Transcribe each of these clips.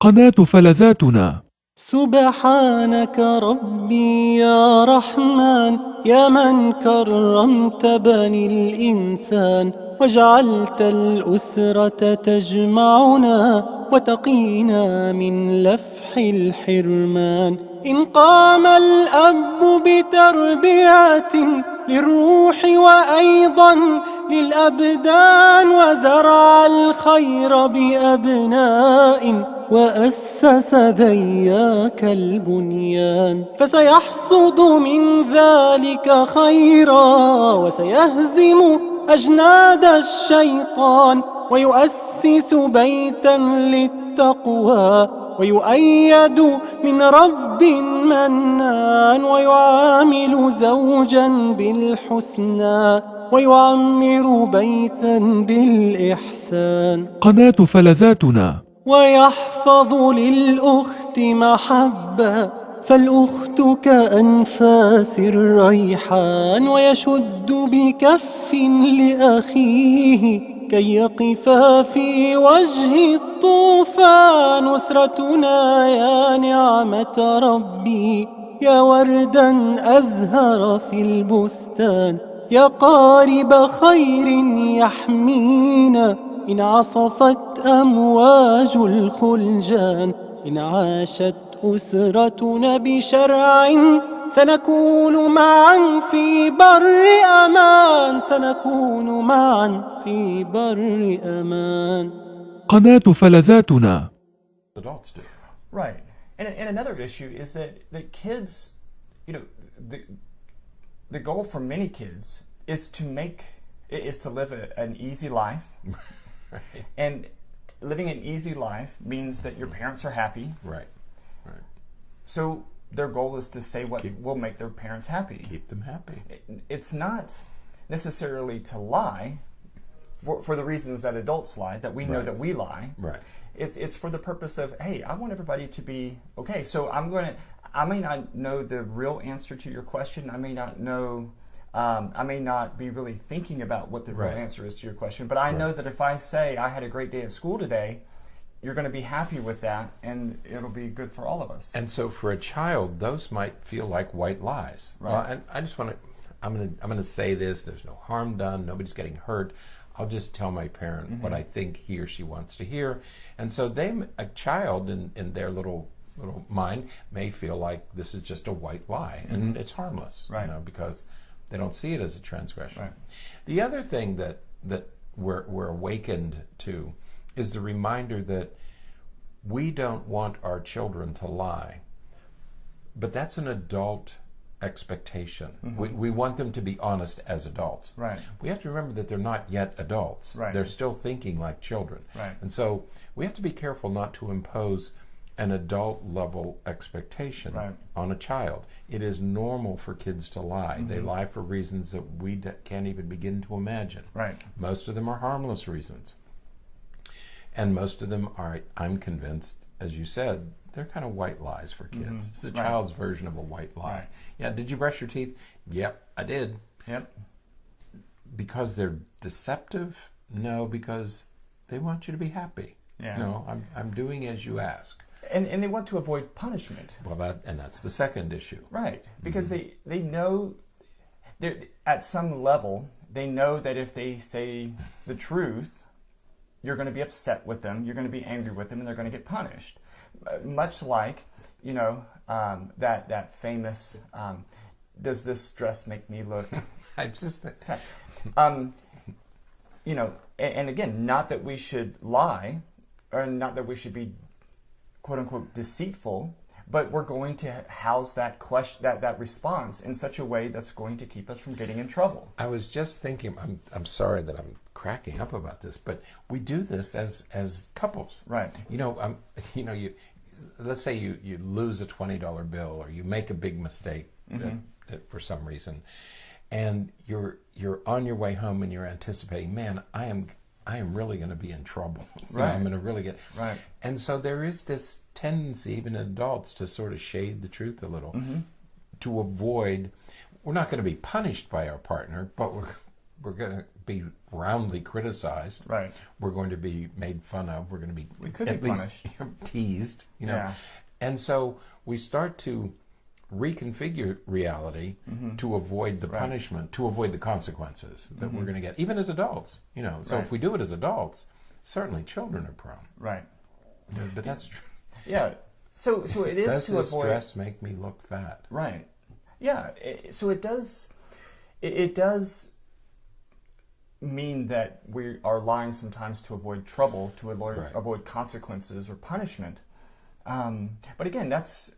قناة فلذاتنا. سبحانك ربي يا رحمن، يا من كرمت بني الإنسان، وجعلت الأسرة تجمعنا وتقينا من لفح الحرمان. إن قام الأب بتربية للروح وأيضا للأبدان، وزرع الخير بأبناء وأسس ذياك البنيان، فسيحصد من ذلك خيرا وسيهزم أجناد الشيطان، ويؤسس بيتا للتقوى ويؤيد من رب منان، ويعامل زوجا بالحسنى ويعمر بيتا بالإحسان. قناة فلذاتنا. ويحفظ للأخت محبة، فالأخت كأنفاس الريحان، ويشد بكف لأخيه كي يقفا في وجه الطوفان. أسرتنا يا نعمة ربي، يا وردا أزهر في البستان، يا قارب خير يحمينا إن عصفت أمواج الخلجان. إن عاشت أسرتنا بشرع سنكون معا في بر أمان، سنكون معا في بر أمان. قناة فلذاتنا. Adults do. Right. And another issue is that kids, the goal for many kids is to live an easy life. Right. And living an easy life means that your parents are happy. Right. Right. So their goal is to say what will make their parents happy. Keep them happy. It's not necessarily to lie for the reasons that adults lie, that we know Right. that we lie. Right. It's for the purpose of, hey, I want everybody to be okay. So I may not know the real answer to your question. I may not know, I may not be really thinking about what the real Right. answer is to your question, but I know that if I say I had a great day at school today, you're going to be happy with that, and it'll be good for all of us. And so for a child, those might feel like white lies. Right. Well, and I just want to, I'm going to say this, there's no harm done, nobody's getting hurt. I'll just tell my parent what I think he or she wants to hear. And so a child in their little mind may feel like this is just a white lie, and it's harmless, Right. because they don't see it as a transgression. Right. The other thing that we're awakened to is the reminder that we don't want our children to lie, but that's an adult expectation. We want them to be honest as adults. Right. We have to remember that they're not yet adults. Right. They're still thinking like children. Right. And so we have to be careful not to impose an adult level expectation Right. on a child. It is normal for kids to lie. They lie for reasons that we can't even begin to imagine. Right. Most of them are harmless reasons. And most of them are, I'm convinced, as you said, they're kind of white lies for kids. It's a Right. child's version of a white lie. Right. Yeah, did you brush your teeth? Yep, I did. Yep. Because they're deceptive? No, because they want you to be happy. Yeah. No, I'm doing as you ask. And they want to avoid punishment. Well, that's the second issue. Right. Because they know, at some level, they know that if they say the truth, you're going to be upset with them, you're going to be angry with them, and they're going to get punished. Much like, that famous, does this dress make me look... I just... and again, not that we should lie, or not that we should be quote-unquote deceitful, but we're going to house that question, that response in such a way that's going to keep us from getting in trouble. I was just thinking, I'm sorry that I'm cracking up about this, but we do this as couples. Right. Let's say you lose a $20 bill, or you make a big mistake for some reason, and you're on your way home and you're anticipating, man, I am really going to be in trouble. Right. I'm going to really get... Right. And so there is this tendency, even in adults, to sort of shade the truth a little, to avoid... We're not going to be punished by our partner, but we're going to be roundly criticized. Right. We're going to be made fun of. We're going to be We could at be least punished. teased, you know. Yeah. And so we start to reconfigure reality to avoid the punishment, to avoid the consequences that we're going to get, even as adults, you know. So if we do it as adults, certainly children are prone. Right. Yeah, but that's true. Yeah. So it is Does to the avoid stress make me look fat? Right. Yeah. So it does. It does mean that we are lying sometimes to avoid trouble, to avoid consequences or punishment. But again, that's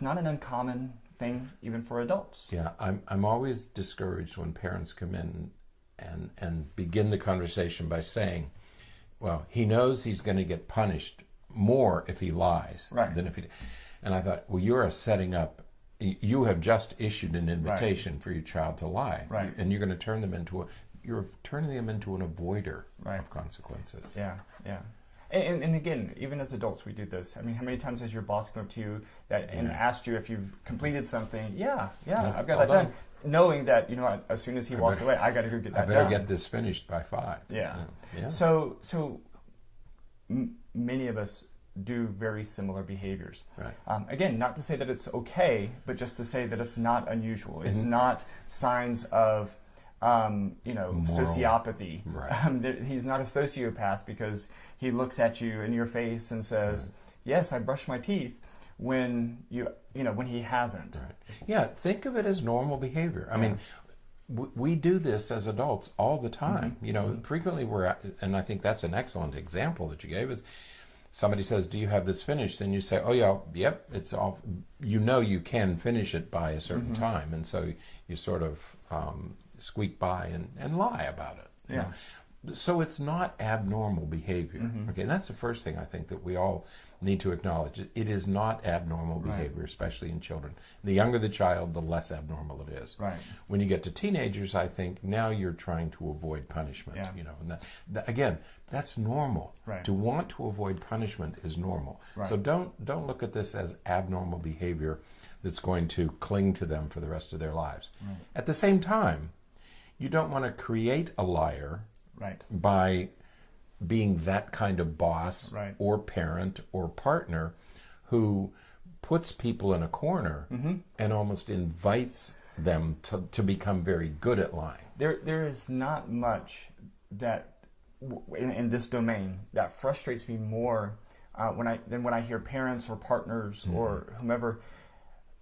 not an uncommon thing even for adults. Yeah, I'm always discouraged when parents come in and begin the conversation by saying, well, he knows he's going to get punished more if he lies than if he... And I thought, well, you're setting up, you have just issued an invitation for your child to lie. Right. And you're going to turn them into you're turning them into an avoider of consequences. Yeah, yeah. And again, even as adults, we do this. I mean, how many times has your boss come up to you and asked you if you've completed something? Yeah, I've got that done. Knowing that, you know, as soon as he walks away, I got to go get that done. I better get this finished by 5. Yeah. Yeah. So many of us do very similar behaviors. Right. Again, not to say that it's okay, but just to say that it's not unusual. It's not signs of, sociopathy. Right. He's not a sociopath because he looks at you in your face and says, "Yes, I brushed my teeth," when when he hasn't. Right. Yeah. Think of it as normal behavior. I mean, we do this as adults all the time. You know, frequently and I think that's an excellent example that you gave us. Somebody says, "Do you have this finished?" And you say, "Oh yeah, yep, it's all." You know, you can finish it by a certain time, and so you sort of squeak by and lie about it. You know? So it's not abnormal behavior. Okay, and that's the first thing I think that we all need to acknowledge. It is not abnormal behavior, especially in children. The younger the child, the less abnormal it is. Right. When you get to teenagers, I think now you're trying to avoid punishment. Yeah. You know, and again, that's normal. Right. To want to avoid punishment is normal. Right. So don't look at this as abnormal behavior that's going to cling to them for the rest of their lives. Right. At the same time, you don't want to create a liar by being that kind of boss or parent or partner who puts people in a corner and almost invites them to become very good at lying. There is not much that in this domain that frustrates me more when I hear parents or partners or whomever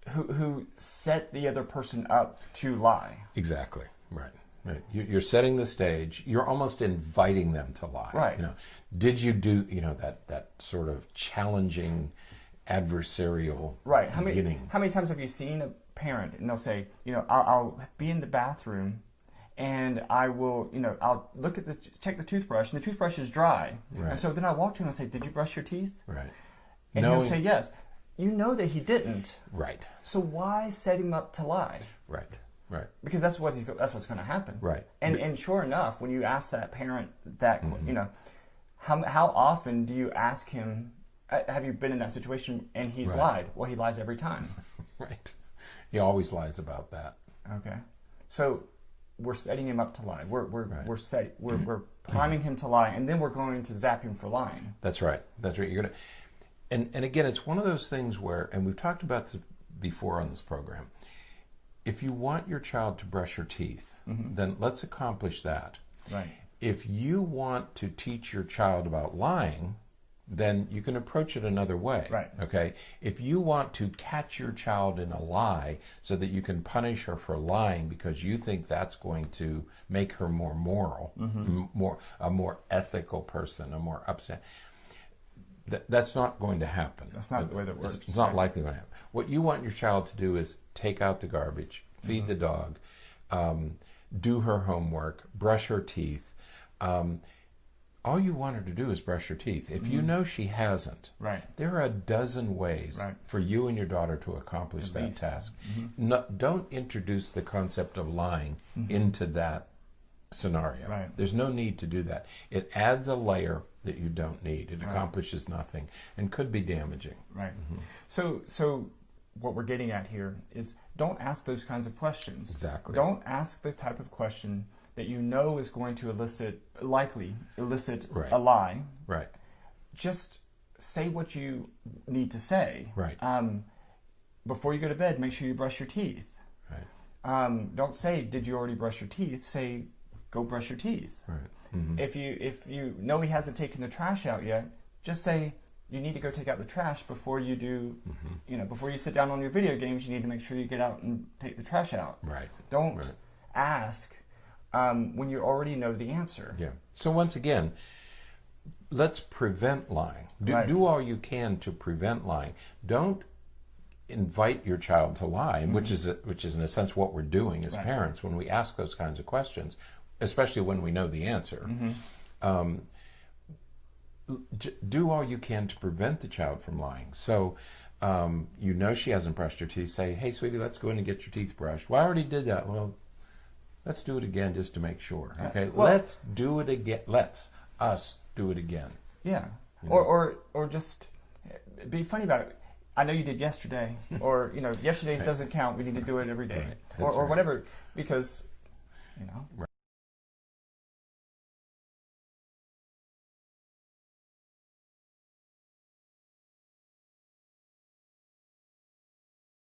who set the other person up to lie. Exactly. Right. Right. You're setting the stage. You're almost inviting them to lie. Right. You know, did you do that sort of challenging, adversarial beginning? How many times have you seen a parent and they'll say, I'll be in the bathroom, and I will, I'll look at check the toothbrush, and the toothbrush is dry. Right. And so then I walk to him and say, "Did you brush your teeth?" Right. And he'll say yes. You know that he didn't. Right. So why set him up to lie? Right. Right. Because that's what's going to happen. Right. And sure enough, when you ask that parent that, how often do you ask him, have you been in that situation and he's lied? Well, he lies every time. Right. He always lies about that. Okay. So we're setting him up to lie. We're priming him to lie, and then we're going to zap him for lying. That's right. That's right. You're gonna, and again, it's one of those things where, and we've talked about this before on this program. If you want your child to brush your teeth, then let's accomplish that. Right. If you want to teach your child about lying, then you can approach it another way. Right. Okay. If you want to catch your child in a lie so that you can punish her for lying because you think that's going to make her more moral, a more ethical person, a more upstanding. That's not going to happen. That's not the way that works. It's not likely going to happen. What you want your child to do is take out the garbage, feed the dog, do her homework, brush her teeth. All you want her to do is brush her teeth. If you know she hasn't, there are a dozen ways for you and your daughter to accomplish that task. No, don't introduce the concept of lying into that scenario. There's no need to do that. It adds a layer that you don't need. It accomplishes nothing and could be damaging. Right. So what we're getting at here is don't ask those kinds of questions. Exactly. Don't ask the type of question that you know is going to likely elicit a lie. Right. Just say what you need to say. Right. Before you go to bed, make sure you brush your teeth. Right. Don't say, did you already brush your teeth? Say, go brush your teeth. Right. Mm-hmm. If you know he hasn't taken the trash out yet, just say, you need to go take out the trash before you do, before you sit down on your video games, you need to make sure you get out and take the trash out. Right. Don't ask when you already know the answer. Yeah. So once again, let's prevent lying. Do all you can to prevent lying. Don't invite your child to lie, which is in a sense what we're doing as parents when we ask those kinds of questions, especially when we know the answer. Do all you can to prevent the child from lying. So she hasn't brushed her teeth. Say, hey, sweetie, let's go in and get your teeth brushed. Well, I already did that. Well, let's do it again just to make sure. Okay, let's do it again. Let's us do it again. Yeah, or just be funny about it. I know you did yesterday, or yesterday's doesn't count. We need to do it every day, or whatever, because.